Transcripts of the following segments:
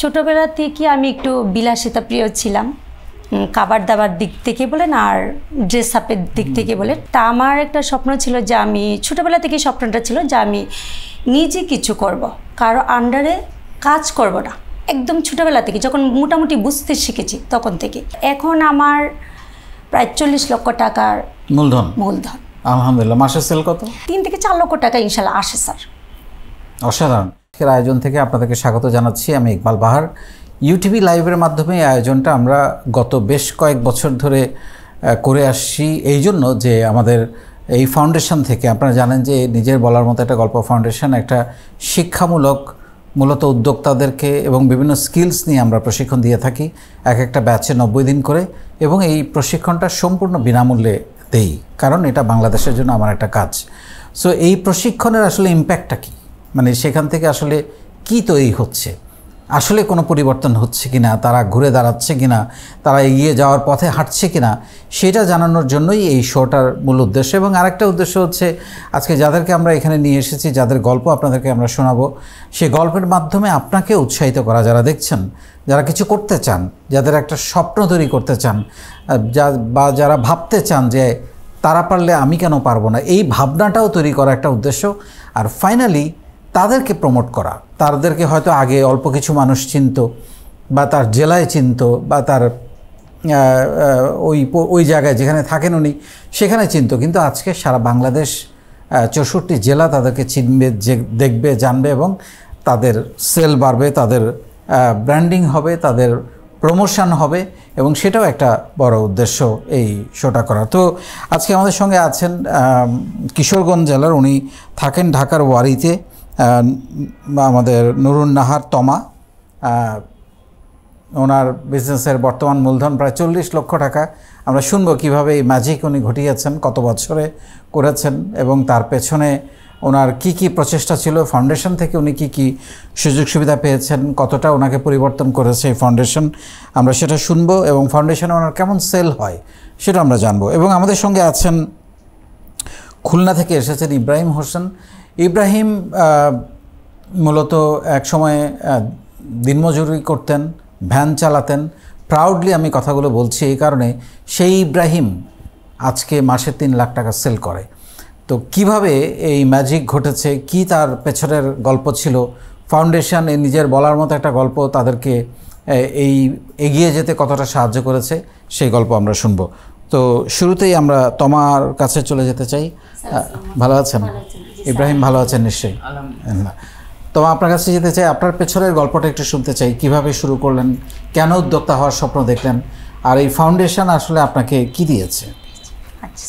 ছোটোবেলা থেকে আমি একটু বিলাসিতা প্রিয় ছিলাম, খাবার দাবার দিক থেকে বলেন আর ড্রেস আপের দিক থেকে বলেন। তা আমার একটা স্বপ্ন ছিল যে আমি ছোটোবেলা থেকে স্বপ্নটা ছিল যে আমি নিজে কিছু করব, কারো আন্ডারে কাজ করব না। একদম ছোটোবেলা থেকে যখন মোটামুটি বুঝতে শিখেছি তখন থেকে। এখন আমার প্রায় 40 লক্ষ টাকার মূলধন। আলহামদুলিল্লাহ। মাসের সেল কত? 3 থেকে 4 লক্ষ টাকা ইনশাল্লাহ আসে স্যার। অসাধারণ। আয়োজন থেকে আপনাদেরকে স্বাগত জানাচ্ছি। আমি ইকবাল বাহার। ইউটিভি লাইভের মাধ্যমে এই আয়োজনটা আমরা গত বেশ কয়েক বছর ধরে করে আসছি, এই জন্য যে আমাদের এই ফাউন্ডেশন থেকে, আপনারা জানেন যে নিজের বলার মতো একটা গল্প ফাউন্ডেশন একটা শিক্ষামূলক মূলত উদ্যোক্তাদেরকে এবং বিভিন্ন স্কিলস নিয়ে আমরা প্রশিক্ষণ দিয়ে থাকি একটা ব্যাচে 90 দিন করে, এবং এই প্রশিক্ষণটা সম্পূর্ণ বিনামূল্যে দেই, কারণ এটা বাংলাদেশের জন্য আমার একটা কাজ। সো এই প্রশিক্ষণের আসলে ইম্প্যাক্টটা কী, মানে সেখান থেকে আসলে কি তৈরি হচ্ছে, আসলে কোনো পরিবর্তন হচ্ছে কিনা, তারা ঘুরে দাঁড়াচ্ছে কিনা, তারা এগিয়ে যাওয়ার পথে হাঁটছে কিনা, সেটা জানানোর জন্যই এই শোটার মূল উদ্দেশ্য। এবং আরেকটা উদ্দেশ্য হচ্ছে আজকে যাদেরকে আমরা এখানে নিয়ে এসেছি, যাদের গল্প আপনাদেরকে আমরা শোনাবো, সেই গল্পের মাধ্যমে আপনাকে উৎসাহিত করা, যারা দেখছেন, যারা কিছু করতে চান, যাদের একটা স্বপ্ন তৈরি করতে চান, বা যারা ভাবতে চান যে তারা পারলে আমি কেন পারবো না, এই ভাবনাটাও তৈরি করা একটা উদ্দেশ্য। আর ফাইনালি তাদেরকে প্রমোট করা, তাদেরকে হয়তো আগে অল্প কিছু মানুষ চিনত, বা তার জেলায় চিনত, বা তার ওই জায়গায় যেখানে থাকেন উনি সেখানে চিনত, কিন্তু আজকে সারা বাংলাদেশ 64 জেলা তাদেরকে চিনবে, দেখবে, জানবে, এবং তাদের সেল বাড়বে, তাদের ব্র্যান্ডিং হবে, তাদের প্রমোশন হবে, এবং সেটাও একটা বড় উদ্দেশ্য এই শোটা করা। তো আজকে আমাদের সঙ্গে আছেন কিশোরগঞ্জ জেলার, উনি থাকেন ঢাকার ওয়ারিতে, আমাদের নুরুন নাহার তমা। ওনার বিজনেসের বর্তমান মূলধন প্রায় 40 লক্ষ টাকা। আমরা শুনবো কীভাবে এই ম্যাজিক উনি ঘটিয়েছেন, কত বছরে করেছেন, এবং তার পেছনে ওনার কি কি প্রচেষ্টা ছিল, ফাউন্ডেশন থেকে উনি কি কি সুযোগ সুবিধা পেয়েছেন, কতটা ওনাকে পরিবর্তন করেছে এই ফাউন্ডেশন, আমরা সেটা শুনবো, এবং ফাউন্ডেশনে ওনার কেমন সেল হয় সেটা আমরা জানবো। এবং আমাদের সঙ্গে আছেন খুলনা থেকে এসেছেন ইব্রাহিম হোসেন। ইব্রাহিম মূলত এক সময় দিনমজুরি করতেন, ভ্যান চালাতেন। প্রাউডলি আমি কথাগুলো বলছি এই কারণে, সেই ইব্রাহিম আজকে মাসে 3 লাখ টাকা সেল করে। তো কিভাবে এই ম্যাজিক ঘটেছে, কি তার পেছনের গল্প ছিল, ফাউন্ডেশন এই নিজের বলার মতো একটা গল্প তাদেরকে এই এগিয়ে যেতে কতটা সাহায্য করেছে, সেই গল্প আমরা শুনবো। তো শুরুতেই আমরা তোমার কাছে চলে যেতে চাই। ভালো আছেন ইব্রাহিম? ভালো আছেন নিশ্চয়ই। তো আপনার কাছে যেতে চাই, আপনার পেছনের গল্পটা একটু শুনতে চাই। কিভাবে শুরু করলেন, কেন উদ্যোক্তা হওয়ার স্বপ্ন দেখলেন, আর এই ফাউন্ডেশন আসলে আপনাকে কি দিয়েছে? আচ্ছা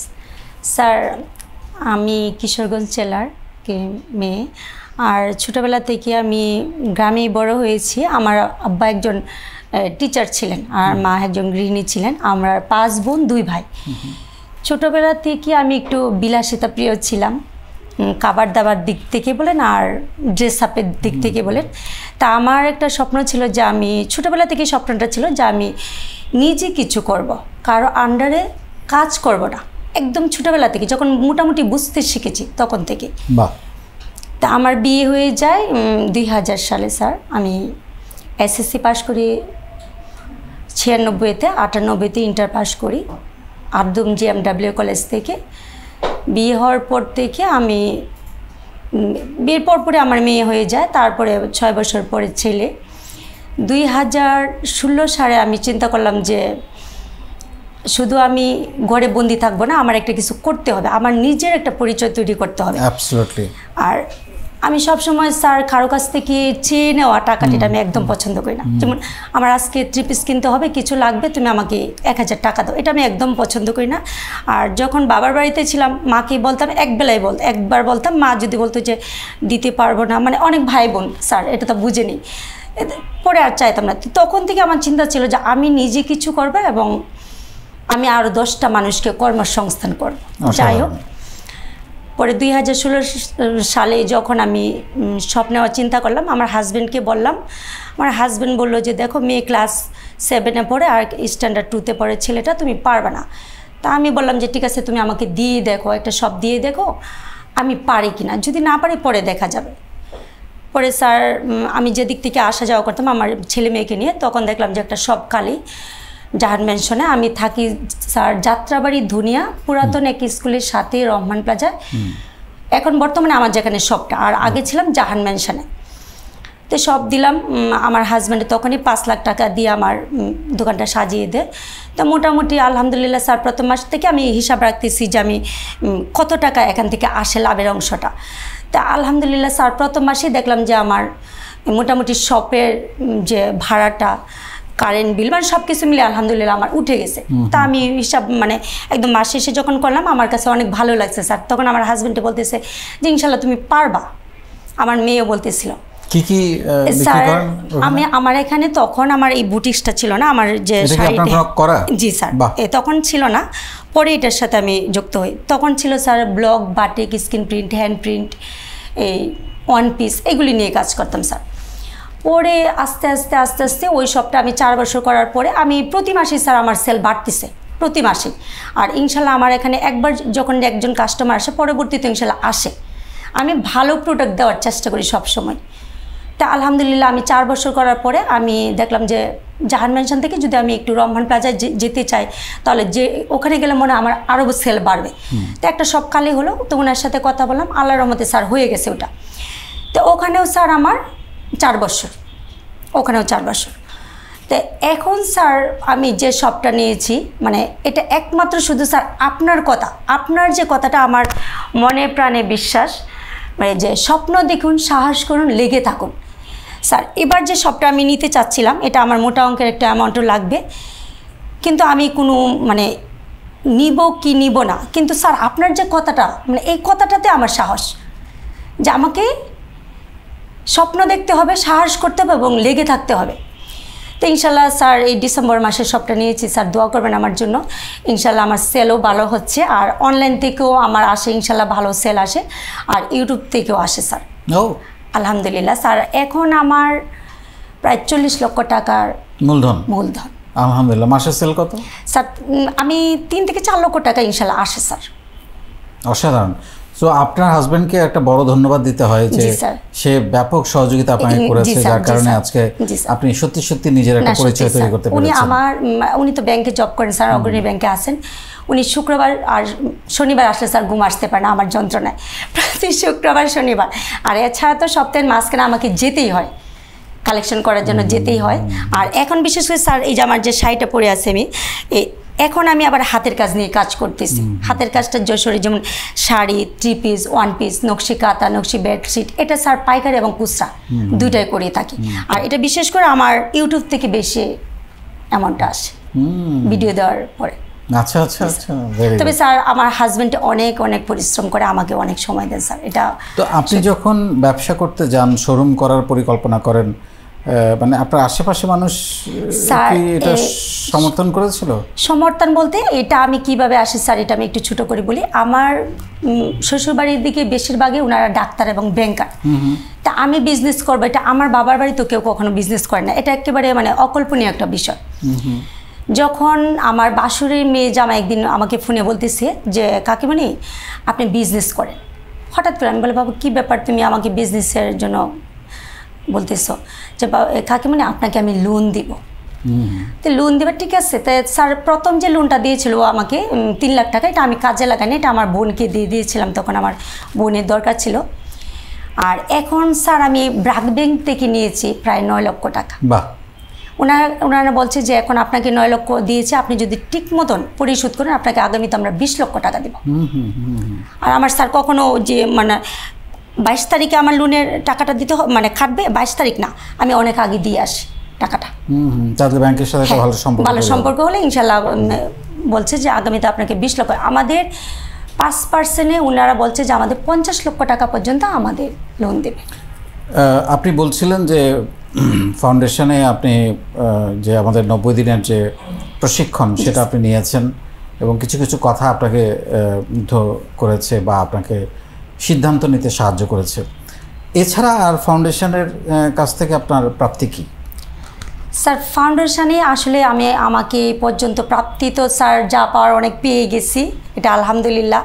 স্যার, আমি কিশোরগঞ্জ জেলার মেয়ে, আর ছোটোবেলা থেকে আমি গ্রামেই বড় হয়েছি। আমার আব্বা একজন টিচার ছিলেন আর মা একজন গৃহিণী ছিলেন। আমরা 5 বোন 2 ভাই। ছোটোবেলা থেকে আমি একটু বিলাসিতা প্রিয় ছিলাম, খাবার দাবার দিক থেকে বলেন আর ড্রেস আপের দিক থেকে বলেন। তা আমার একটা স্বপ্ন ছিল যে আমি ছোটোবেলা থেকে স্বপ্নটা ছিল যে আমি নিজে কিছু করব, কারো আন্ডারে কাজ করব না। একদম ছোটোবেলা থেকে যখন মোটামুটি বুঝতে শিখেছি তখন থেকে। তা আমার বিয়ে হয়ে যায় 2000 সালে স্যার। আমি এসএসসি পাস করি 96-তে, 98-তে ইন্টার পাস করি আব্দুম জিএমডাব্লিউ কলেজ থেকে। বিয়ে হওয়ার পর থেকে আমি বিয়ের পরে আমার মেয়ে হয়ে যায়, তারপরে 6 বছর পরে ছেলে। 2016 সালে আমি চিন্তা করলাম যে শুধু আমি ঘরে বন্দি থাকবো না, আমার একটা কিছু করতে হবে, আমার নিজের একটা পরিচয় তৈরি করতে হবে। অ্যাবসলিউটলি। আর আমি সবসময় স্যার কারো কাছ থেকে চেয়ে নেওয়া টাকাটা আমি একদম পছন্দ করি না। যেমন আমার আজকে 3 পিস কিনতে হবে, কিছু লাগবে, তুমি আমাকে 1000 টাকা দাও, এটা আমি একদম পছন্দ করি না। আর যখন বাবার বাড়িতে ছিলাম মাকে বলতাম, একবার বলতাম, মা যদি বলতো যে দিতে পারবো না, মানে অনেক ভাই বোন স্যার এটা তো বুঝে নিই, পরে আর চাইতাম না। তখন থেকে আমার চিন্তা ছিল যে আমি নিজে কিছু করবো এবং আমি আরও 10টা মানুষকে কর্মসংস্থান করব। যাই হোক, পরে 2016 সালে যখন আমি স্বপ্ন নেওয়ার চিন্তা করলাম, আমার হাজব্যান্ডকে বললাম। আমার হাজব্যান্ড বললো যে দেখো মেয়ে ক্লাস 7-এ পড়ে আর স্ট্যান্ডার্ড 2-তে পড়ে, ছেলেটা তুমি পারবে না। তা আমি বললাম যে ঠিক আছে, তুমি আমাকে দিয়ে দেখো, একটা শপ দিয়ে দেখো আমি পারি কিনা, যদি না পারি পরে দেখা যাবে। পরে স্যার আমি যেদিক থেকে আসা যাওয়া করতাম আমার ছেলে মেয়েকে নিয়ে, তখন দেখলাম যে একটা শপ খালি জাহান ম্যানশনে। আমি থাকি স্যার যাত্রাবাড়ি ধুনিয়া পুরাতন এক স্কুলের সাথে রহমান প্লাজায়, এখন বর্তমানে আমার যেখানে শপটা, আর আগে ছিলাম জাহান ম্যানশনে। তো সব দিলাম, আমার হাজব্যান্ডে তখনই 5 লাখ টাকা দিয়ে আমার দোকানটা সাজিয়ে দেয়। তো মোটামুটি আলহামদুলিল্লাহ স্যার প্রথম মাস থেকে আমি হিসাব রাখতেছি যে আমি কত টাকা এখান থেকে আসে লাভের অংশটা। তা আলহামদুলিল্লাহ স্যার প্রথম মাসেই দেখলাম যে আমার মোটামুটি শপের যে ভাড়াটা, কারেন্ট বিল, মানে সব কিছু মিলে আলহামদুলিল্লাহ আমার উঠে গেছে। তা আমি হিসাব মানে একদম মাস শেষে যখন করলাম আমার কাছে অনেক ভালো লাগছে স্যার। তখন আমার হাজব্যান্ডে বলতেছে যে ইনশাল্লাহ তুমি পারবা, আমার মেয়েও বলতেছিল। কি কি স্যার আমার এখানে তখন আমার এই বুটিক্সটা ছিল না, আমার যে জি স্যার তখন ছিল না, পরে এটার সাথে আমি যুক্ত হই। তখন ছিল sir block, batik, screen print, hand print, এই ওয়ান পিস, এগুলি নিয়ে কাজ করতাম স্যার। পরে আস্তে আস্তে আস্তে আস্তে ওই সবটা আমি 4 বছর করার পরে আমি প্রতি মাসেই স্যার আমার সেল বাড়তেছে প্রতি মাসে। আর ইনশাল্লাহ আমার এখানে একবার যখন একজন কাস্টমার আসে পরবর্তীতে ইনশাল্লাহ আসে, আমি ভালো প্রোডাক্ট দেওয়ার চেষ্টা করি সব সময়। তা আলহামদুলিল্লাহ আমি 4 বছর করার পরে আমি দেখলাম যে জাহান ম্যানশন থেকে যদি আমি একটু রহমান প্লাজায় যেতে চাই তাহলে যে ওখানে গেলে মনে আমার আরও সেল বাড়বে। তো একটা সব খালি হলো, তো ওনার সাথে কথা বললাম, আল্লাহর রহমতে স্যার হয়ে গেছে ওটা। তো ওখানেও স্যার আমার 4 বছর, ওখানেও 4 বছর। তো এখন স্যার আমি যে শপটা নিয়েছি মানে এটা একমাত্র শুধু স্যার আপনার কথা, আপনার যে কথাটা আমার মনে প্রাণে বিশ্বাস, মানে যে স্বপ্ন দেখুন, সাহস করুন, লেগে থাকুন। স্যার এবার যে শপটা আমি নিতে চাচ্ছিলাম এটা আমার মোটা অঙ্কের একটা অ্যামাউন্টও লাগবে, কিন্তু আমি কোনো মানে নিব কি নিব না, কিন্তু স্যার আপনার যে কথাটা মানে এই কথাটাতে আমার সাহস, যে আমাকে স্বপ্ন দেখতে হবে, সাহস করতে হবে এবং লেগে থাকতে হবে। তো ইনশাল্লাহ স্যার এই ডিসেম্বর মাসে শপটা নিয়েছি, স্যার দোয়া করবেন আমার জন্য। ইনশাল্লাহ আমার সেলও ভালো হচ্ছে, আর অনলাইন থেকেও আমার আসে ইনশাল্লাহ ভালো সেল আসে, আর ইউটিউব থেকেও আসে স্যার আলহামদুলিল্লাহ। স্যার এখন আমার প্রায় 40 লক্ষ টাকার মূলধন। আলহামদুলিল্লাহ। মাসের সেল কত স্যার? আমি 3 থেকে 4 লক্ষ টাকা ইনশাল্লাহ আসে স্যার। অসাধারণ। সো আপনার হাজবেন্ডকে একটা বড় ধন্যবাদ দিতে হয় যে সে ব্যাপক সহযোগিতা আপনাকে করেছে, যার কারণে আজকে আপনি সত্যি সত্যি নিজের একটা পরিচয় তৈরি করতে পেরেছেন। উনি তো ব্যাংকে জব করেন স্যার, অগ্রণী ব্যাংকে আছেন। উনি শুক্রবার আর শনিবার আসলে স্যার ঘুম আসতে পারে না আমার যন্ত্রণায়, প্রতি শুক্রবার শনিবার। আর এছাড়া তো সপ্তাহের মাঝখানে আমাকে যেতেই হয়, কালেকশন করার জন্য যেতেই হয়। আর এখন বিশেষ করে স্যার এই যে আমার যে শাড়িটা পরে আছে আমি এখন আমি আবার হাতের কাজ নিয়ে কাজ করতেছি। হাতের কাজটা যশোরে যেমন শাড়ি, 3 পিস, 1 পিস, নকশি কাঁথা, নকশি বেডশিট, এটা স্যার পাইকারি এবং খুচরা দুইটাই করে থাকি। আর এটা বিশেষ করে আমার ইউটিউব থেকে বেশি অ্যামাউন্টটা আসে ভিডিও দেওয়ার পরে। আচ্ছা আচ্ছা আচ্ছা। তবে স্যার আমার হাজবেন্ড অনেক অনেক পরিশ্রম করে, আমাকে অনেক সময় দেন স্যার। এটা তো আপনি যখন ব্যবসা করতে যান, শোরুম করার পরিকল্পনা করেন, মানে আপনার আশেপাশে মানুষ কি এটা সমর্থন করেছিল? সমর্থন বলতে এটা আমি কিভাবে আসি স্যার, এটা আমি একটু ছোট করে বলি। আমার শ্বশুরবাড়ির দিকে বেশিরভাগই ওনারা ডাক্তার এবং ব্যাংকার। তা আমি বিজনেস করবো, এটা আমার বাবার বাড়ি তো কেউ কখনো বিজনেস করে না, এটা একেবারে মানে অকল্পনীয় একটা বিষয়। যখন আমার বাসুরের মেয়ে জামা একদিন আমাকে ফোনে বলতেছে যে কাকিমণি আপনি বিজনেস করেন, হঠাৎ করে আমি বলে বাবু কী ব্যাপার, তুমি আমাকে বিজনেসের জন্য বলতেছ? যে কাকিমণি আপনাকে আমি লোন দিব। তো লোন দেবে, ঠিক আছে। তো স্যার প্রথম যে লোনটা দিয়েছিল আমাকে 3 লাখ টাকা, এটা আমি কাজে লাগাইনি, এটা আমার বোনকে দিয়ে দিয়েছিলাম, তখন আমার বোনের দরকার ছিল। আর এখন স্যার আমি ব্র্যাক ব্যাংক থেকে নিয়েছি প্রায় 9 লক্ষ টাকা। বাহ। ওনারা বলছে যে এখন আপনাকে 9 লক্ষ দিয়েছে, আপনি যদি ঠিক মতন পরিশোধ করেন আপনাকে আগামীতে আমরা 20 লক্ষ টাকা দেব। আর আমার স্যার কখনো যে মানে 22 তারিখে আমার লোনের টাকাটা দিতে মানে খাটবে, 22 তারিখ না, আমি অনেক আগে দিয়ে আসি টাকাটা। তাহলে ব্যাংকের সাথে ভালো সম্পর্ক হলে ইনশাল্লাহ বলছে যে আগামীতে আপনাকে 20 লক্ষ, আমাদের 5% ওনারা বলছে যে আমাদের 50 লক্ষ টাকা পর্যন্ত আমাদের লোন দেবে। আপনি বলছিলেন যে ফাউন্ডেশনে আপনি যে আমাদের 90 দিনের যে প্রশিক্ষণ সেটা আপনি নিয়েছেন এবং কিছু কিছু কথা আপনাকে মুগ্ধ করেছে বা আপনাকে সিদ্ধান্ত নিতে সাহায্য করেছে। এছাড়া আর ফাউন্ডেশনের কাছ থেকে আপনার প্রাপ্তি কী? স্যার ফাউন্ডেশনে আসলে আমাকে পর্যন্ত প্রাপ্তি তো স্যার যা পাওয়ার অনেক পেয়ে গেছি, এটা আলহামদুলিল্লাহ।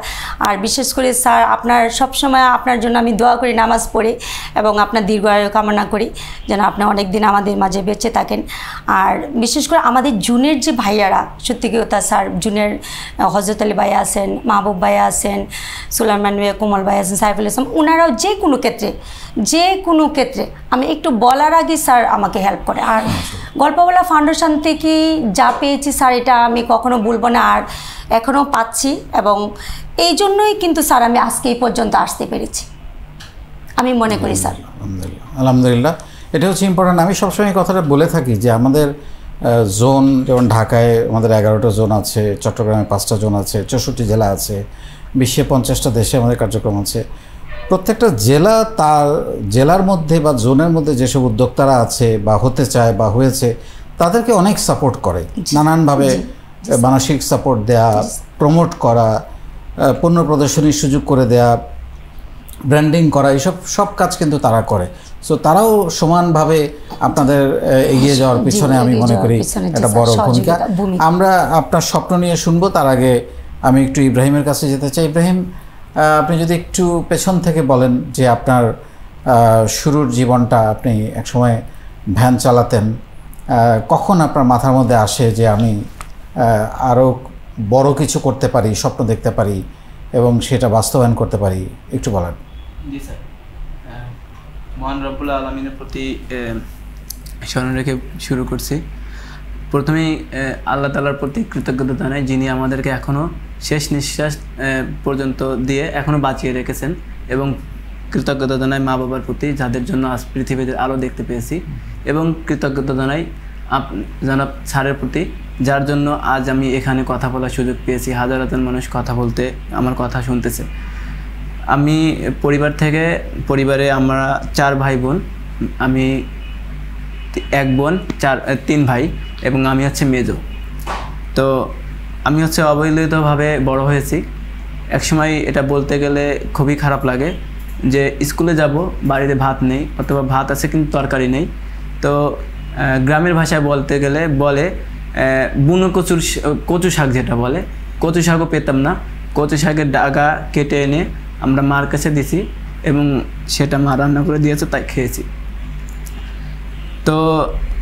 আর বিশেষ করে স্যার আপনার সবসময় আপনার জন্য আমি দোয়া করি, নামাজ পড়ি এবং আপনার দীর্ঘায়ু কামনা করি যেন আপনি অনেক দিন আমাদের মাঝে বেঁচে থাকেন। আর বিশেষ করে আমাদের জুনের যে ভাইয়ারা, সত্যি কথা স্যার, জুনের হজরত আলী ভাইয়া আছেন, মাহবুব ভাইয়া আছেন, সুলাইমান ভাইয়া, কোমল ভাইয়া আছেন, সাইফুল ইসলাম, ওনারাও যে কোনো ক্ষেত্রে আমি একটু বলার আগে স্যার আমাকে হেল্প করে। আর গল্পবলা ফাউন্ডেশন থেকে যা পেয়েছি স্যার এটা আমি কখনো ভুলবো না, আর এখনও পাচ্ছি, এবং এই জন্যই কিন্তু স্যার আমি আজকে এই পর্যন্ত আসতে পেরেছি আমি মনে করি স্যার। আলহামদুলিল্লাহ, এটা হচ্ছে ইম্পর্টেন্ট। আমি সবসময় কথাটা বলে থাকি যে আমাদের জোন, যেমন ঢাকায় আমাদের 11টা জোন আছে, চট্টগ্রামে 5টা জোন আছে, 64 জেলা আছে, বিশ্বে 50টা দেশে আমাদের কার্যক্রম আছে। প্রত্যেকটা জেলা তার জেলার মধ্যে বা জোনের মধ্যে যেসব উদ্যোক্তারা আছে বা হতে চায় বা হয়েছে তাদেরকে অনেক সাপোর্ট করে, নানানভাবে মানসিক সাপোর্ট দেয়া, প্রমোট করা, পণ্য প্রদর্শনীর সুযোগ করে দেয়া, ব্র্যান্ডিং করা, এইসব সব কাজ কিন্তু তারা করে। সো তারাও সমানভাবে আপনাদের এগিয়ে যাওয়ার পিছনে আমি মনে করি একটা বড় ভূমিকা। আমরা আপনার স্বপ্ন নিয়ে শুনবো, তার আগে আমি একটু ইব্রাহিমের কাছে যেতে চাই। ইব্রাহিম, আপনি যদি একটু পেছন থেকে বলেন যে আপনার শুরুর জীবনটা, আপনি একসময় ভ্যান চালাতেন, কখন আপনার মাথার মধ্যে আসে যে আমি আরও বড় কিছু করতে পারি, স্বপ্ন দেখতে পারি এবং সেটা বাস্তবায়ন করতে পারি, একটু বলেন। জি স্যার, মহান রব্বুল আলামিনের প্রতি স্মরণ রেখে শুরু করছি। প্রথমেই আল্লাহ তাআলার প্রতি কৃতজ্ঞতা জানাই, যিনি আমাদেরকে এখনও শেষ নিঃশ্বাস পর্যন্ত দিয়ে এখনও বাঁচিয়ে রেখেছেন, এবং কৃতজ্ঞতা জানাই মা বাবার প্রতি, যাদের জন্য আজ পৃথিবীতে আলো দেখতে পেয়েছি, এবং কৃতজ্ঞতা জানাই জনাব স্যারের প্রতি, যার জন্য আজ আমি এখানে কথা বলার সুযোগ পেয়েছি। হাজার হাজার মানুষ কথা বলতে, আমার কথা শুনতেছে। আমি পরিবারে আমরা 4 ভাই বোন, আমি 1 বোন, 3 ভাই, এবং আমি হচ্ছে মেজো। তো আমি হচ্ছে অবহেলিতভাবে বড় হয়েছি। একসময় এটা বলতে গেলে খুবই খারাপ লাগে যে স্কুলে যাব, বাড়িতে ভাত নেই, অথবা ভাত আছে কিন্তু তরকারি নেই। তো গ্রামের ভাষায় বলতে গেলে বলে বুনো কচু শাক, যেটা বলে, কচু শাকও পেতাম না। কচু শাকের ডাগা কেটে এনে আমরা মার কাছে দিছি, এবং সেটা মা রান্না করে দিয়েছে, তাই খেয়েছি। তো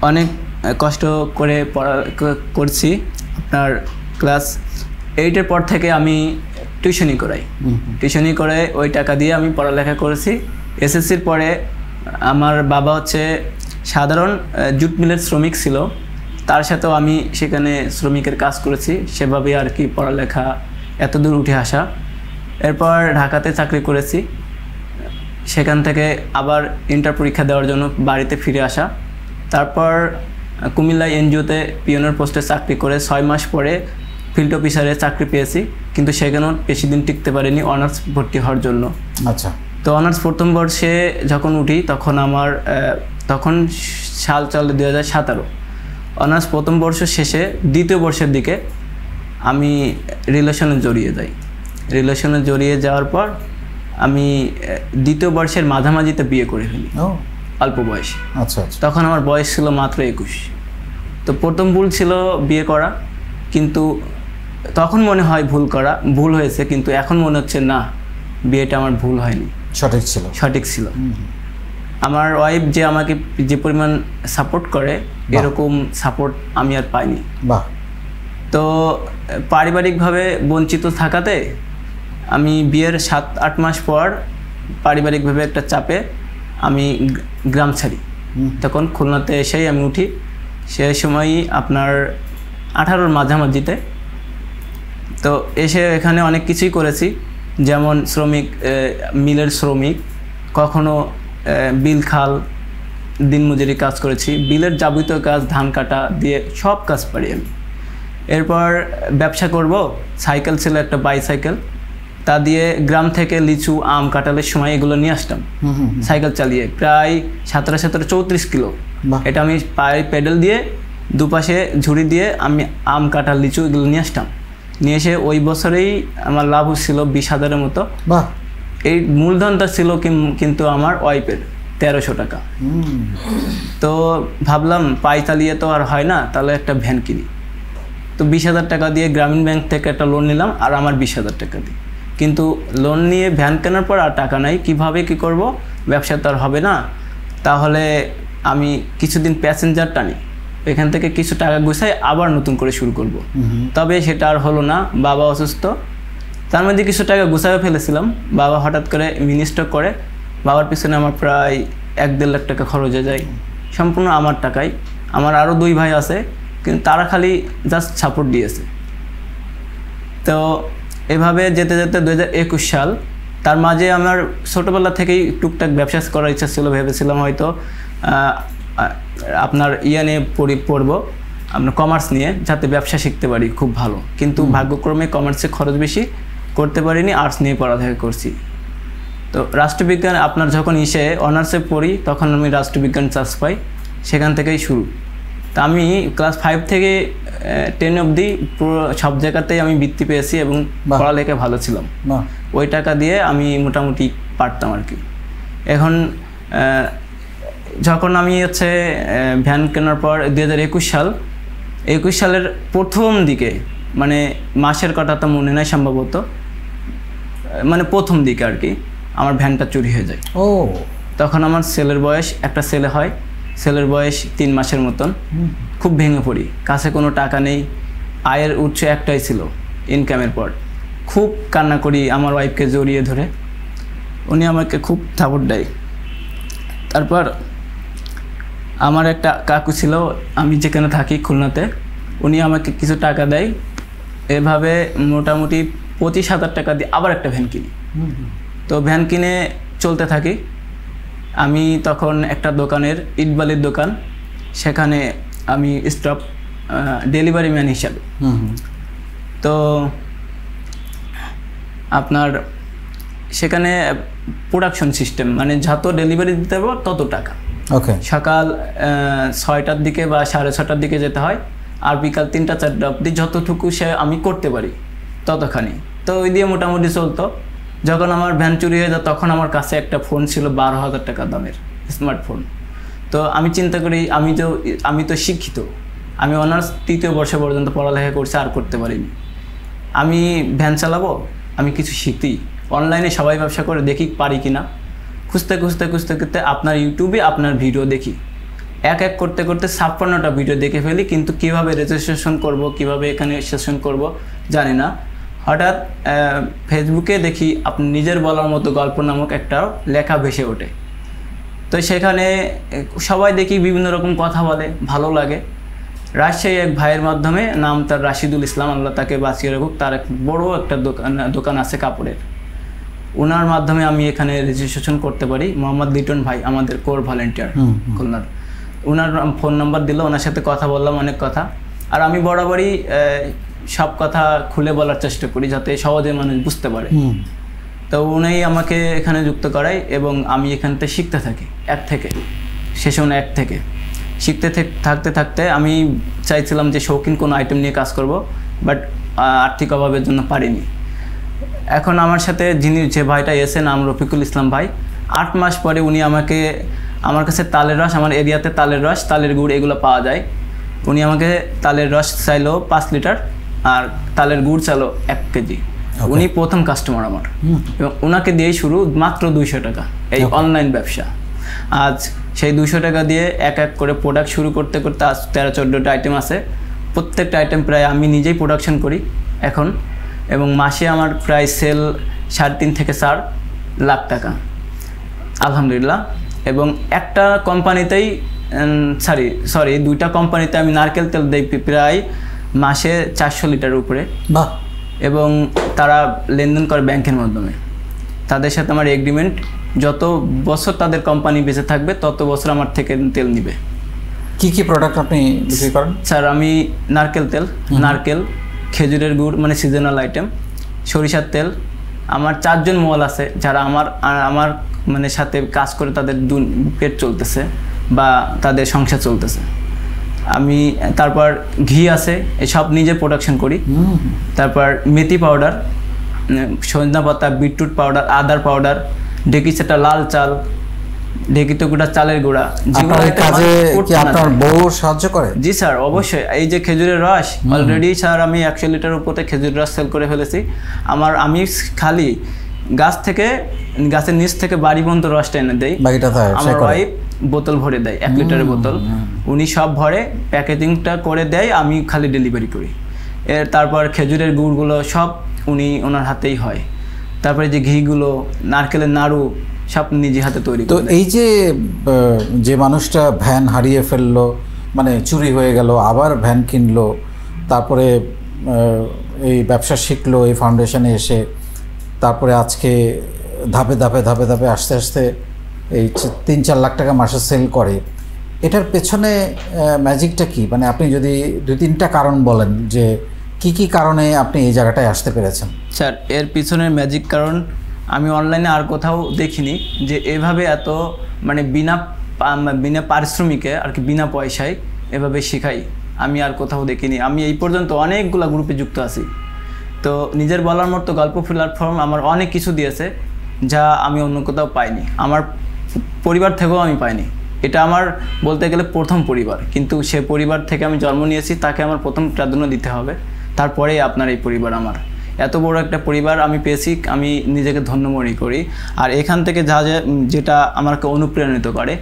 অনেক কষ্ট করে পড়া করছি। আপনার ক্লাস 8-এর পর থেকে আমি টিউশনি করাই। টিউশনি করে ওই টাকা দিয়ে আমি পড়ালেখা করেছি। এসএসসির পরে আমার বাবা হচ্ছে সাধারণ জুট মিলের শ্রমিক ছিল, তার সাথেও আমি সেখানে শ্রমিকের কাজ করেছি, সেভাবে আর কি পড়ালেখা এত দূর উঠে আসা। এরপর ঢাকাতে চাকরি করেছি, সেখান থেকে আবার ইন্টার পরীক্ষা দেওয়ার জন্য বাড়িতে ফিরে আসা। তারপর কুমিল্লা এনজিওতে পিওনের পোস্টে চাকরি করে 6 মাস পরে ফিল্ড অফিসারের চাকরি পেয়েছি, কিন্তু সেখানেও বেশি দিন টিকতে পারিনি অনার্স ভর্তি হওয়ার জন্য। আচ্ছা, তো অনার্স প্রথম বর্ষে যখন উঠি তখন আমার তখন সাল চলে 2017। অনার্স প্রথম বর্ষ শেষে দ্বিতীয় বর্ষের দিকে আমি রিলেশনে জড়িয়ে যাই। রিলেশনে জড়িয়ে যাওয়ার পর আমি দ্বিতীয় বর্ষের মাঝামাঝিতে বিয়ে করে ফেলি, অল্প বয়সে। আচ্ছা, তখন আমার বয়স ছিল মাত্র 21। তো প্রথম ভুল ছিল বিয়ে করা, কিন্তু তখন মনে হয় ভুল হয়েছে, কিন্তু এখন মনে হচ্ছে না, বিয়েটা আমার ভুল হয়নি, সঠিক ছিল। আমার ওয়াইফ যে আমাকে যে পরিমাণ সাপোর্ট করে, এরকম সাপোর্ট আমি আর পাইনি। তো পারিবারিকভাবে বঞ্চিত থাকাতে আমি বিয়ের 7-8 মাস পর পারিবারিকভাবে একটা চাপে আমি গ্রাম ছাড়ি। তখন খুলনাতে এসেই আমি উঠি। সেই সময়ই আপনার 18-র মাঝামাঝিতে। তো এসে এখানে অনেক কিছুই করেছি, যেমন মিলের শ্রমিক, কখনো বিল খাল দিনমজুরি কাজ করেছি, বিলের যাবতীয় কাজ, ধান কাটা দিয়ে সব কাজ পারি আমি। এরপর ব্যবসা করব, সাইকেল ছিল একটা বাইসাইকেল, তা দিয়ে গ্রাম থেকে লিচু, আম, কাঁঠালের সময় এগুলো নিয়ে আসতাম সাইকেল চালিয়ে, প্রায় 17-34 কিলো। এটা আমি পায়ে পেডেল দিয়ে দুপাশে ঝুড়ি দিয়ে আমি আম, কাঁঠাল, লিচু এগুলো নিয়ে আসতাম। নিয়ে এসে ওই বছরেই আমার লাভ ছিল 20,000-এর মতো। এই মূলধনটা ছিল কিন্তু আমার ওয়াইফের 1300 টাকা। তো ভাবলাম পাই চালিয়ে তো আর হয় না, তাহলে একটা ভ্যান কিনি। তো 20,000 টাকা দিয়ে গ্রামীণ ব্যাংক থেকে একটা লোন নিলাম আর আমার 20,000 টাকা দিয়ে, কিন্তু লোন নিয়ে ভ্যান কেনার পর আর টাকা নাই, কিভাবে কি করব, ব্যবসা তো আর হবে না। তাহলে আমি কিছুদিন প্যাসেঞ্জার টানি, এখান থেকে কিছু টাকা গুছাই আবার নতুন করে শুরু করব। তবে সেটা আর হলো না, বাবা অসুস্থ, তার মধ্যে কিছু টাকা গুছাইও ফেলেছিলাম। বাবা হঠাৎ করে মিনি স্ট্রোক করে, বাবার পিছনে আমার প্রায় 1-1.5 লাখ টাকা খরচ হয়ে যায়, সম্পূর্ণ আমার টাকায়। আমার আরও 2 ভাই আছে, কিন্তু তারা খালি জাস্ট সাপোর্ট দিয়েছে। তো এভাবে যেতে যেতে 2021 সাল, তার মাঝে আমার ছোটোবেলা থেকেই টুকটাক ব্যবসা করার ইচ্ছা ছিল। ভেবেছিলাম হয়তো আপনার নিয়ে পড়বো, আপনার কমার্স নিয়ে, যাতে ব্যবসা শিখতে পারি খুব ভালো। কিন্তু ভাগ্যক্রমে কমার্সে খরচ বেশি, করতে পারিনি, আর্টস নিয়ে পড়ালেখা করছি। তো রাষ্ট্রবিজ্ঞান আপনার যখন অনার্সে পড়ি, তখন আমি রাষ্ট্রবিজ্ঞান চান্স পাই, সেখান থেকেই শুরু। তা আমি ক্লাস 5 থেকে 10 অবধি পুরো সব জায়গাতেই আমি বৃত্তি পেয়েছি এবং পড়ালেখা ভালো ছিলাম। ওই টাকা দিয়ে আমি মোটামুটি পারতাম আর কি। এখন যখন আমি ভ্যান কেনার পর 2021 সালের প্রথম দিকে, মানে মাসের কথা তো মনে নাই সম্ভবত, মানে প্রথম দিকে আর কি, আমার ভ্যানটা চুরি হয়ে যায়। তখন আমার একটা ছেলে হয়, ছেলের বয়স 3 মাসের মতন। খুব ভেঙে পড়ি, কাছে কোনো টাকা নেই, আয়ের উৎস একটাই ছিল ইনকামের পর। খুব কান্না করি, আমার ওয়াইফকে জড়িয়ে ধরে, উনি আমাকে খুব সাপোর্ট দেয়। তারপর আমার একটা কাকু ছিল, আমি যেখানে থাকি খুলনাতে, উনি আমাকে কিছু টাকা দেয়। এভাবে মোটামুটি 25,000 টাকা দিয়ে আবার একটা ভ্যান কিনি। তো ভ্যান কিনে চলতে থাকি। আমি তখন একটা দোকানের, ইটবালির দোকান, সেখানে আমি স্টপ ডেলিভারি ম্যান হিসাবে। তো আপনার সেখানে প্রোডাকশন সিস্টেম, মানে যত ডেলিভারি দিতে পারবো তত টাকা। সকাল 6টার দিকে বা 6:30টার দিকে যেতে হয়, আর বিকাল 3টা-4টা অবধি যতটুকু আমি করতে পারি ততখানি। তো ওই দিয়ে মোটামুটি চলতো। যখন আমার ভ্যান চুরি হয়ে যায়, তখন আমার কাছে একটা ফোন ছিল 12,000 টাকা দামের স্মার্টফোন। তো আমি চিন্তা করি, আমি তো শিক্ষিত, আমি অনার্স 3য় বর্ষ পর্যন্ত পড়ালেখা করছি, আর করতে পারিনি। আমি ভ্যান চালাবো, আমি কিছু শিখি, অনলাইনে সবাই ব্যবসা করে, দেখি পারি কিনা। খুঁজতে আপনার ইউটিউবে আপনার ভিডিও দেখি, এক করতে 56টা ভিডিও দেখে ফেলি, কিন্তু কিভাবে রেজিস্ট্রেশন করব, কিভাবে এখানে সেশন করব জানি না। হঠাৎ ফেসবুকে দেখি আপনি নিজের বলার মতো গল্প নামক একটা লেখা ভেসে ওঠে। তো সেখানে সবাই দেখি বিভিন্ন রকম কথা বলে, ভালো লাগে। রাজশাহী এক ভাইয়ের মাধ্যমে, নাম তার রাশিদুল ইসলাম, আল্লাহ তাকে বাঁচিয়ে রাখুক, তার এক বড় একটা দোকান আছে কাপড়ের, ওনার মাধ্যমে আমি এখানে রেজিস্ট্রেশন করতে পারি। মোহাম্মদ লিটন ভাই, আমাদের কোর ভলেন্টিয়ার খুলনার, ওনার ফোন নাম্বার দিল, ওনার সাথে কথা বললাম অনেক কথা। আর আমি বরাবরই সব কথা খুলে বলার চেষ্টা করি, যাতে সহজে মানুষ বুঝতে পারে। তো উনি আমাকে এখানে যুক্ত করায় এবং আমি এখান থেকে শিখতে থাকি, সেশন 1 থেকে শিখতে থাকতে আমি চাইছিলাম যে শৌখিন কোনো আইটেম নিয়ে কাজ করব, বাট আর্থিক অভাবের জন্য পারিনি। এখন আমার সাথে যে ভাইটা এসে, নাম রফিকুল ইসলাম ভাই, 8 মাস পরে উনি আমার কাছে তালের রস, আমার এরিয়াতে তালের রস, তালের গুড় এগুলো পাওয়া যায়, উনি আমাকে তালের রস চাইলো 5 লিটার আর তালের গুড় চাইলো 1 কেজি। উনি প্রথম কাস্টমার আমার, এবং ওনাকে দিয়েই শুরু, মাত্র 200 টাকা এই অনলাইন ব্যবসা। আজ সেই 200 টাকা দিয়ে এক করে প্রোডাক্ট শুরু করতে আজ 13-14টা আইটেম আছে। প্রত্যেকটা আইটেম প্রায় আমি নিজেই প্রোডাকশন করি এখন, এবং মাসে আমার প্রায় সেল 3.5 থেকে 4 লাখ টাকা আলহামদুলিল্লাহ। এবং একটা কোম্পানিতেই সরি 2টা কোম্পানিতে আমি নারকেল তেল দিই প্রায় মাসে 400 লিটারের উপরে। এবং তারা লেনদেন করে ব্যাংকের মাধ্যমে, তাদের সাথে আমার এগ্রিমেন্ট, যত বছর তাদের কোম্পানি বেঁচে থাকবে তত বছর আমার থেকে তেল নিবে। কি প্রোডাক্ট আপনি বিক্রি করেন? স্যার আমি নারকেল তেল, নারকেল, খেজুরের গুড় মানে সিজনাল আইটেম, সরিষার তেল। আমার 4 জন মল আছে যারা আমার মানে সাথে কাজ করে, তাদের পেট চলতেছে বা তাদের সংসার চলতেছে। আমি তারপর ঘি আছে, এসব নিজে প্রোডাকশন করি। তারপর মেথি পাউডার, সজনা পাতা, বিটরুট পাউডার, আদার পাউডার, ডেকিচাটা লাল চাল, ঢেকিতে গুঁড়া, চালের গুঁড়া, আপনার এই কাজে কি আপনার বউ সাহায্য করে? জি স্যার, অবশ্যই। এই যে খেজুরের রস, অলরেডি স্যার আমি 100 লিটার উপরে খেজুরের রস সেল করে ফেলেছি। আমি খালি গাছের নিচ থেকে বাড়ি পর্যন্ত রসটা এনে দেই, আমার ওয়াইফ বোতল ভরে দেয়, 1 লিটারের বোতল, উনি সব ভরে প্যাকেজিংটা করে দেয়, আমি খালি ডেলিভারি করি। তারপর খেজুরের গুড়গুলো সব ওনার হাতেই হয়। তারপরে যে ঘিগুলো, নারকেলের নাড়ু সব নিজে হাতে তৈরি। তো এই যে মানুষটা ভ্যান হারিয়ে ফেললো, মানে চুরি হয়ে গেল, আবার ভ্যান কিনলো, তারপরে এই ব্যবসা শিখলো এই ফাউন্ডেশনে এসে, তারপরে আজকে ধাপে ধাপে ধাপে ধাপে আস্তে আস্তে এই 3-4 লাখ টাকা মাসে সেল করে, এটার পেছনে ম্যাজিকটা কি? মানে আপনি যদি 2-3টা কারণ বলেন যে কি কারণে আপনি এই জায়গাটায় আসতে পেরেছেন। স্যার, এর পিছনের ম্যাজিক কারণ আমি অনলাইনে আর কোথাও দেখিনি যে এভাবে এত মানে বিনা পারিশ্রমিকে আর কি, বিনা পয়সায় এভাবে শেখাই আমি আর কোথাও দেখিনি। আমি এই পর্যন্ত অনেকগুলো গ্রুপে যুক্ত আছি। তো নিজের বলার মতো গল্প প্ল্যাটফর্ম আমার অনেক কিছু দিয়েছে যা আমি অন্য কোথাও পাইনি, আমার পরিবার থেকেও আমি পাইনি। এটা আমার বলতে গেলে প্রথম পরিবার, কিন্তু সে পরিবার থেকে আমি জন্ম নিয়েছি, তাকে আমার প্রথম প্রাধান্য দিতে হবে, তারপরেই আপনার এই পরিবার। আমার এত বড় একটা পরিবার আমি পেয়েছি, আমি নিজেকে ধন্য মনে করি। আর এখান থেকে যেটা আমাকে অনুপ্রাণিত করে,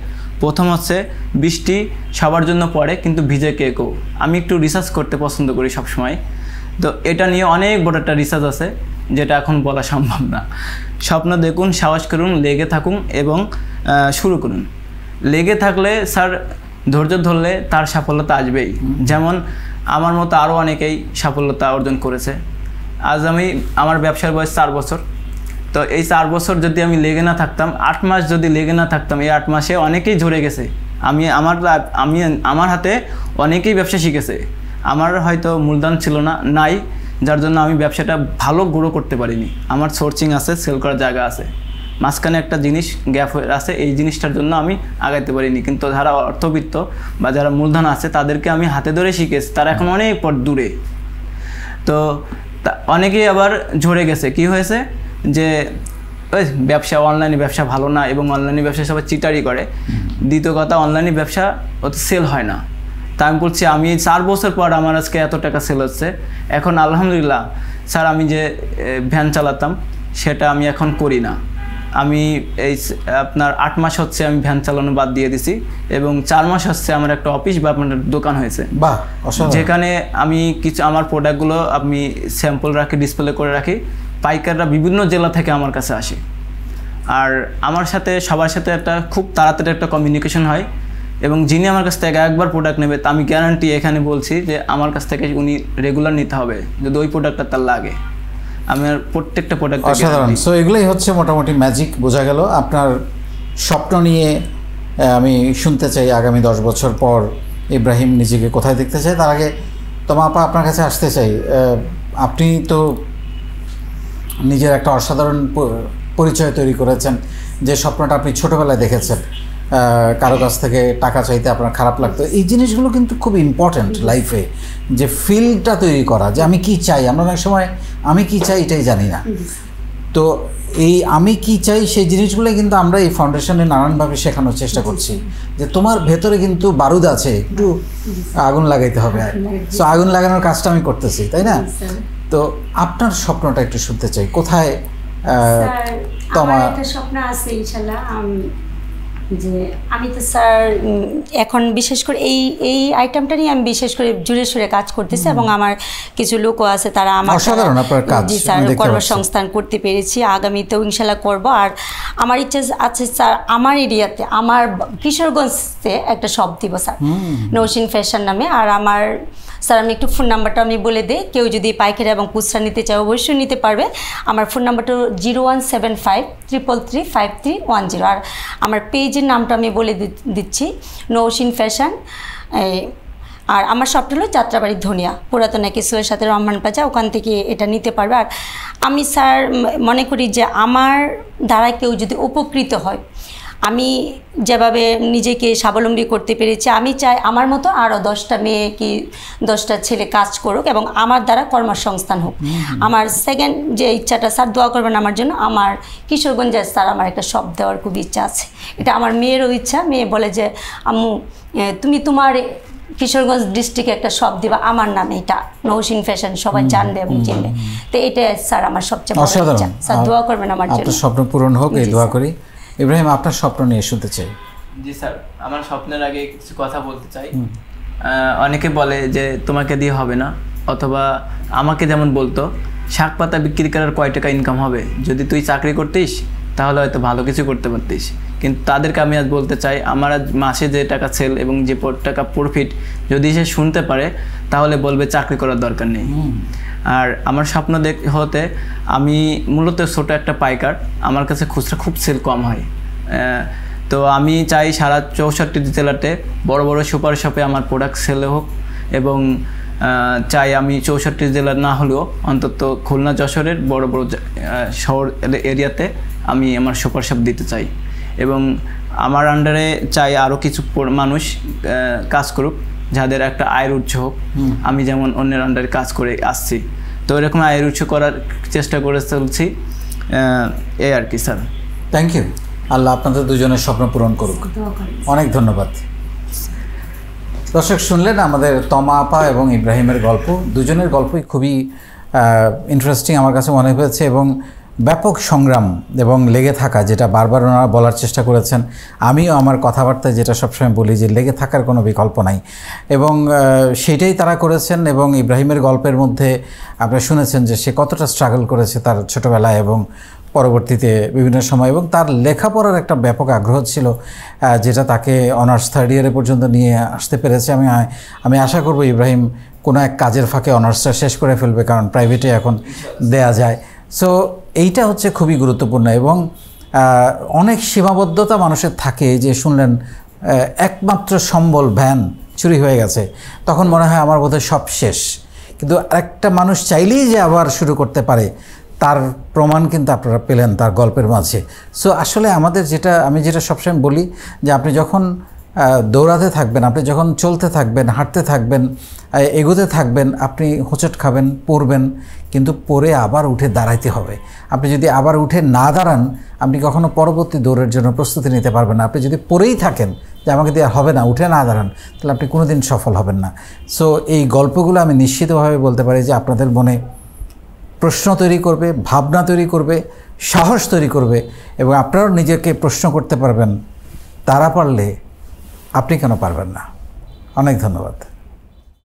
প্রথম হচ্ছে বৃষ্টি সবার জন্য পড়ে কিন্তু ভিজে কে কেউ। আমি একটু রিসার্চ করতে পছন্দ করি সবসময়, তো এটা নিয়ে অনেক বড় একটা রিসার্চ আছে যেটা এখন বলা সম্ভব না। স্বপ্ন দেখুন, সাহস করুন, লেগে থাকুন এবং শুরু করুন। লেগে থাকলে স্যার, ধৈর্য ধরলে তার সাফল্যতা আসবেই। যেমন আমার মতো আরও অনেকেই সাফল্যতা অর্জন করেছে। আজ আমার ব্যবসার বয়স 4 বছর। তো এই 4 বছর যদি আমি লেগে না থাকতাম, 8 মাস যদি লেগে না থাকতাম, এই 8 মাসে অনেকেই ঝরে গেছে। আমার হাতে অনেকেই ব্যবসা শিখেছে। আমার হয়তো মূলধন ছিল না, নাই, যার জন্য আমি ব্যবসাটা ভালো গ্রো করতে পারিনি। আমার সোর্সিং আছে, সেল করার জায়গা আছে, মাঝখানে একটা জিনিস গ্যাপ হয়ে আছে, এই জিনিসটার জন্য আমি আগাইতে পারিনি। কিন্তু যারা অর্থবিত্ত বা যারা মূলধন আছে তাদেরকে আমি হাতে ধরে শিখেছি, তারা এখন অনেক পর দূরে। তো অনেকেই আবার ঝরে গেছে। কি হয়েছে যে ওই ব্যবসা, অনলাইনে ব্যবসা ভালো না এবং অনলাইনে ব্যবসা সবাই চিটারি করে। দ্বিতীয় কথা, অনলাইনে ব্যবসা অত সেল হয় না। তা আমি বলছি, আমি 4 বছর পর আমার আজকে এত টাকা সেল হচ্ছে। এখন আলহামদুলিল্লাহ স্যার, আমি যে ভ্যান চালাতাম সেটা আমি এখন করি না। আমি আপনার 8 মাস হচ্ছে আমি ভ্যান চালানো বাদ দিয়ে দিছি এবং 4 মাস হচ্ছে আমার একটা অফিস বা আপনার দোকান হয়েছে, যেখানে আমি আমার প্রোডাক্টগুলো আমি স্যাম্পল রাখি, ডিসপ্লে করে রাখি। পাইকাররা বিভিন্ন জেলা থেকে আমার কাছে আসে, আর আমার সাথে সবার সাথে একটা খুব তাড়াতাড়ি একটা কমিউনিকেশন হয়। এবং যিনি আমার কাছ থেকে একবার প্রোডাক্ট নেবে, তা আমি গ্যারান্টি এখানে বলছি যে আমার কাছ থেকে উনি রেগুলার নিতে হবে যদি ওই প্রোডাক্টটা তার লাগে। আমার প্রত্যেকটা প্রোডাক্ট অসাধারণ। সো এগুলোই হচ্ছে মোটামুটি ম্যাজিক, বোঝা গেল। আপনার স্বপ্ন নিয়ে আমি শুনতে চাই, আগামী 10 বছর পর ইব্রাহিম নিজেকে কোথায় দেখতে চাই। তার আগে তোমা আপা, আপনার কাছে আসতে চাই। আপনি তো নিজের একটা অসাধারণ পরিচয় তৈরি করেছেন, যে স্বপ্নটা আপনি ছোটোবেলায় দেখেছেন, কারো কাছ থেকে টাকা চাইতে আপনার খারাপ লাগতো। এই জিনিসগুলো কিন্তু খুব ইম্পর্ট্যান্ট লাইফে, যে ফিলটা তৈরি করা, যে আমি কি চাই। আমরা অনেক সময় আমি কি চাই এটাই জানি না। তো এই আমি কি চাই সেই জিনিসগুলো কিন্তু আমরা এই ফাউন্ডেশনে নানানভাবে শেখানোর চেষ্টা করছি, যে তোমার ভেতরে কিন্তু বারুদ আছে, একটু আগুন লাগাইতে হবে। সো আগুন লাগানোর কাজটা আমি করতেছি, তাই না? তো আপনার স্বপ্নটা একটু শুনতে চাই, কোথায় তোমার একটা স্বপ্ন আছে ইনশাআল্লাহ। যে আমি তো স্যার এখন বিশেষ করে এই আইটেমটা নিয়ে আমি বিশেষ করে জুড়ে সুরে কাজ করতেছি, এবং আমার কিছু লোকও আছে, তারা আমার জি স্যার কর্মসংস্থান করতে পেরেছি। আগামীতেও ইনশাল্লাহ করব। আর আমার ইচ্ছা আছে স্যার, আমার এরিয়াতে, আমার কিশোরগঞ্জে একটা শপ দিব স্যার, নৌশিন ফ্যাশন নামে। আর আমার স্যার, আমি একটু ফোন নাম্বারটা আমি বলে দিই, কেউ যদি পাইকারি এবং খুচরা নিতে চায় অবশ্যই নিতে পারবে। আমার ফোন নাম্বারটা 01753335310। আর আমার পেজের নামটা আমি বলে দিচ্ছি, নৌশিন ফ্যাশন। আর আমার শপটা হলো যাত্রাবাড়ি ধনিয়া, পুরাতন একেশ্বরের সাথে রহমান প্লাজা, ওখান থেকে এটা নিতে পারবে। আর আমি স্যার মনে করি যে আমার দ্বারা কেউ যদি উপকৃত হয়, আমি যেভাবে নিজেকে স্বাবলম্বী করতে পেরেছি, আমি চাই আমার মতো আরও 10টা মেয়ে কি 10টা ছেলে কাজ করুক এবং আমার দ্বারা কর্মসংস্থান হোক। আমার সেকেন্ড যে ইচ্ছাটা, স্যার দোয়া করবেন আমার জন্য, আমার কিশোরগঞ্জে স্যার আমার একটা শপ দেওয়ার খুব ইচ্ছা আছে। এটা আমার মেয়েরও ইচ্ছা। মেয়ে বলে যে আম্মু তুমি তোমার কিশোরগঞ্জ ডিস্ট্রিক্টে একটা শপ দিবা আমার নামে, এটা নৌসিন ফ্যাশন, সবাই জানবে এবং চিনবে। তো এটা স্যার আমার সবচেয়ে বড় ইচ্ছা। স্যার দোয়া করবেন আমার জন্য, আপনার স্বপ্ন পূরণ হোক এই দোয়া করি। ইব্রাহিম, আপনার স্বপ্ন নিয়ে শুনতে চাই। জি স্যার, আমার স্বপ্নের আগে কিছু কথা বলতে চাই। অনেকে বলে যে তোমাকে দিয়ে হবে না, অথবা আমাকে যেমন বলতো শাক পাতা বিক্রি করার কয় টাকা ইনকাম হবে, যদি তুই চাকরি করতিস তাহলে হয়তো ভালো কিছু করতে পারতিস। কিন্তু তাদেরকে আমি আজ বলতে চাই, আমার আজ মাসে যে টাকা সেল এবং যে টাকা প্রফিট যদি সে শুনতে পারে তাহলে বলবে চাকরি করার দরকার নেই। আর আমার স্বপ্ন হতে আমি মূলত ছোট একটা পাইকার, আমার কাছে খুচরা খুব সেল কম হয়। তো আমি চাই সারা 64 জেলাতে বড় বড় সুপার শপে আমার প্রোডাক্ট সেল হোক, এবং চাই আমি 64 জেলার না হলেও অন্তত খুলনা যশোরের বড় বড় শহর এরিয়াতে আমি আমার সুপার শপ দিতে চাই। এবং আমার আন্ডারে চাই আরও কিছু মানুষ কাজ করুক যাদের একটা আয়ের উৎস হোক। আমি যেমন অন্যের আন্ডারে কাজ করে আসছি, তো এরকম আয়ের উৎস করার চেষ্টা করে চলছি, এই আর কি স্যার। Thank you. আল্লাহ আপনাদের দুজনের স্বপ্ন পূরণ করুক। অনেক ধন্যবাদ। দর্শক, শুনলেন আমাদের তমা আপা এবং ইব্রাহিমের গল্প। দুজনের গল্পই খুবই ইন্টারেস্টিং আমার কাছে মনে হয়েছে, এবং ব্যাপক সংগ্রাম এবং লেগে থাকা, যেটা বারবার ওনারা বলার চেষ্টা করেছেন। আমিও আমার কথাবার্তায় যেটা সবসময় বলি যে লেগে থাকার কোনো বিকল্প নাই, এবং সেটাই তারা করেছেন। এবং ইব্রাহিমের গল্পের মধ্যে আপনারা শুনেছেন যে সে কতটা স্ট্রাগল করেছে তার ছোটোবেলায় এবং পরবর্তীতে বিভিন্ন সময়, এবং তার লেখাপড়ার একটা ব্যাপক আগ্রহ ছিল যেটা তাকে অনার্স 3rd ইয়ারে পর্যন্ত নিয়ে আসতে পেরেছে। আমি আশা করব ইব্রাহিম কোনো এক কাজের ফাঁকে অনার্সটা শেষ করে ফেলবে, কারণ প্রাইভেটে এখন দেয়া যায়। সো এইটা হচ্ছে খুবই গুরুত্বপূর্ণ। এবং অনেক সীমাবদ্ধতা মানুষের থাকে, যে শুনলেন একমাত্র সম্বল ভ্যান চুরি হয়ে গেছে, তখন মনে হয় আমার বোধহয় সব শেষ। কিন্তু আরেকটা মানুষ চাইলেই যে আবার শুরু করতে পারে, তার প্রমাণ কিন্তু আপনারা পেলেন তার গল্পের মাঝে। সো আসলে আমাদের আমি যেটা সবসময় বলি, যে আপনি যখন দৌড়াতে থাকবেন, আপনি যখন চলতে থাকবেন, হাঁটতে থাকবেন, এগোতে থাকবেন, আপনি হোঁচট খাবেন, পড়বেন, কিন্তু পড়ে আবার উঠে দাঁড়াইতে হবে। আপনি যদি আবার উঠে না দাঁড়ান, আপনি কখনো পরবর্তী দৌড়ের জন্য প্রস্তুতি নিতে পারবেন না। আপনি যদি পড়েই থাকেন যে আমাকে দিয়ে হবে না, উঠে না দাঁড়ান, তাহলে আপনি কোনোদিন সফল হবেন না। সো এই গল্পগুলো আমি নিশ্চিতভাবে বলতে পারি যে আপনাদের মনে প্রশ্ন তৈরি করবে, ভাবনা তৈরি করবে, সাহস তৈরি করবে, এবং আপনারাও নিজেকে প্রশ্ন করতে পারবেন, তারা পারলে আপনি কেন পারবেন না। অনেক ধন্যবাদ।